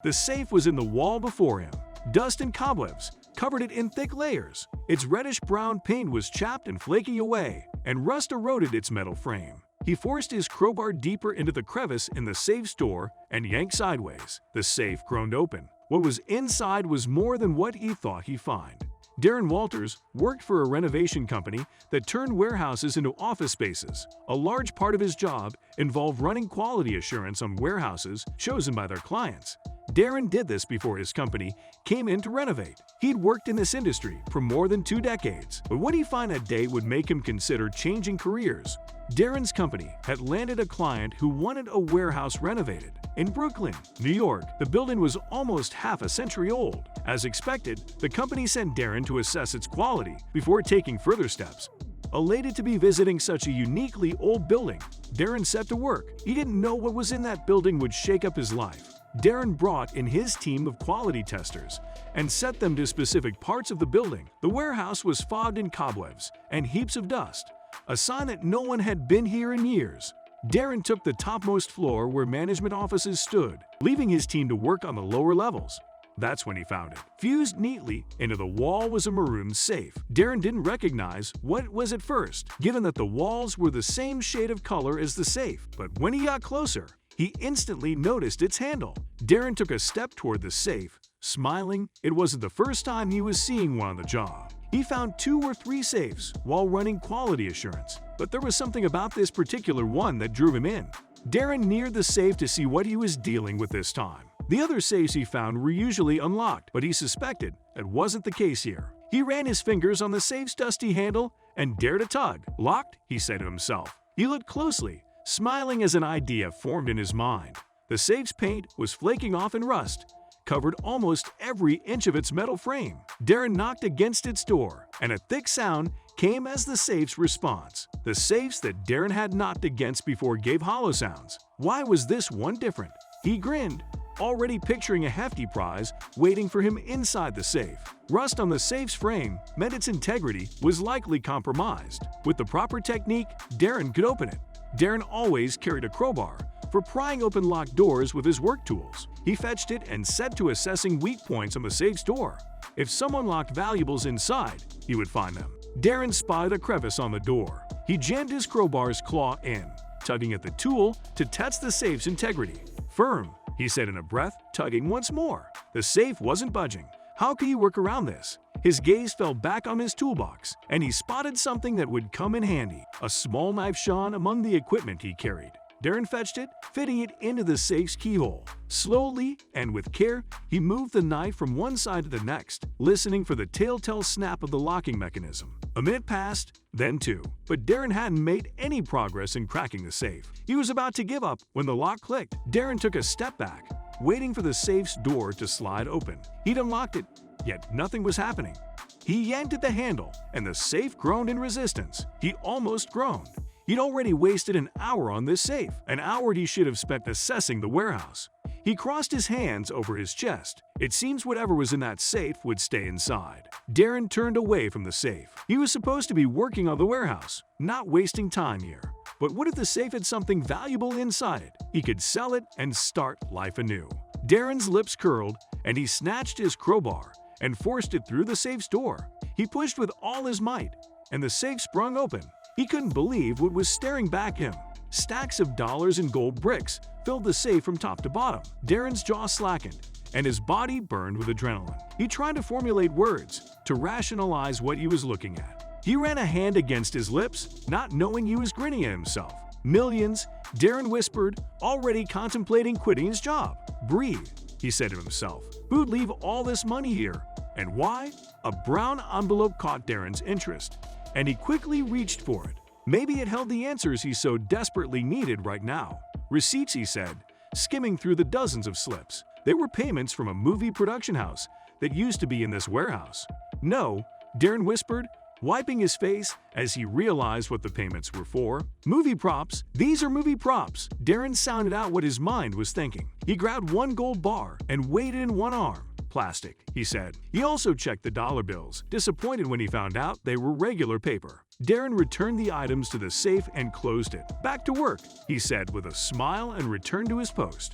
The safe was in the wall before him. Dust and cobwebs covered it in thick layers. Its reddish-brown paint was chapped and flaky away, and rust eroded its metal frame. He forced his crowbar deeper into the crevice in the safe's door and yanked sideways. The safe groaned open. What was inside was more than what he thought he'd find. Darren Walters worked for a renovation company that turned warehouses into office spaces. A large part of his job involved running quality assurance on warehouses chosen by their clients. Darren did this before his company came in to renovate. He'd worked in this industry for more than 2 decades, but what he'd find that day would make him consider changing careers. Darren's company had landed a client who wanted a warehouse renovated. In Brooklyn, New York, the building was almost half a century old. As expected, the company sent Darren to assess its quality before taking further steps. Elated to be visiting such a uniquely old building, Darren set to work. He didn't know what was in that building would shake up his life. Darren brought in his team of quality testers and set them to specific parts of the building. The warehouse was fogged in cobwebs and heaps of dust, a sign that no one had been here in years. Darren took the topmost floor where management offices stood, leaving his team to work on the lower levels. That's when he found it. Fused neatly into the wall was a maroon safe. Darren didn't recognize what it was at first, given that the walls were the same shade of color as the safe. But when he got closer, he instantly noticed its handle. Darren took a step toward the safe, smiling. It wasn't the first time he was seeing one on the job. He found 2 or 3 safes while running quality assurance, but there was something about this particular one that drew him in. Darren neared the safe to see what he was dealing with this time. The other safes he found were usually unlocked, but he suspected that wasn't the case here. He ran his fingers on the safe's dusty handle and dared a tug. "Locked," he said to himself. He looked closely, smiling as an idea formed in his mind. The safe's paint was flaking off and rust covered almost every inch of its metal frame. Darren knocked against its door, and a thick sound came as the safe's response. The safes that Darren had knocked against before gave hollow sounds. Why was this one different? He grinned, already picturing a hefty prize waiting for him inside the safe. Rust on the safe's frame meant its integrity was likely compromised. With the proper technique, Darren could open it. Darren always carried a crowbar for prying open locked doors with his work tools. He fetched it and set to assessing weak points on the safe's door. If someone locked valuables inside, he would find them. Darren spotted a crevice on the door. He jammed his crowbar's claw in, tugging at the tool to test the safe's integrity. "Firm," he said in a breath, tugging once more. The safe wasn't budging. How could he work around this? His gaze fell back on his toolbox, and he spotted something that would come in handy. A small knife shone among the equipment he carried. Darren fetched it, fitting it into the safe's keyhole. Slowly and with care, he moved the knife from one side to the next, listening for the telltale snap of the locking mechanism. A minute passed, then 2, but Darren hadn't made any progress in cracking the safe. He was about to give up when the lock clicked. Darren took a step back, waiting for the safe's door to slide open. He'd unlocked it, yet nothing was happening. He yanked at the handle, and the safe groaned in resistance. He almost groaned. He'd already wasted an hour on this safe, an hour he should have spent assessing the warehouse. He crossed his hands over his chest. It seems whatever was in that safe would stay inside. Darren turned away from the safe. He was supposed to be working on the warehouse, not wasting time here. But what if the safe had something valuable inside it? He could sell it and start life anew. Darren's lips curled, and he snatched his crowbar and forced it through the safe's door. He pushed with all his might, and the safe sprung open. He couldn't believe what was staring back at him. Stacks of dollars and gold bricks filled the safe from top to bottom. Darren's jaw slackened, and his body burned with adrenaline. He tried to formulate words to rationalize what he was looking at. He ran a hand against his lips, not knowing he was grinning at himself. "Millions," Darren whispered, already contemplating quitting his job. "Breathe," he said to himself. Who'd leave all this money here? And why? A brown envelope caught Darren's interest, and he quickly reached for it. Maybe it held the answers he so desperately needed right now. "Receipts," he said, skimming through the dozens of slips. They were payments from a movie production house that used to be in this warehouse. "No," Darren whispered, wiping his face as he realized what the payments were for. "Movie props. These are movie props." Darren sounded out what his mind was thinking. He grabbed one gold bar and weighed it in one arm. "Plastic," he said. He also checked the dollar bills, disappointed when he found out they were regular paper. Darren returned the items to the safe and closed it. "Back to work," he said with a smile and returned to his post.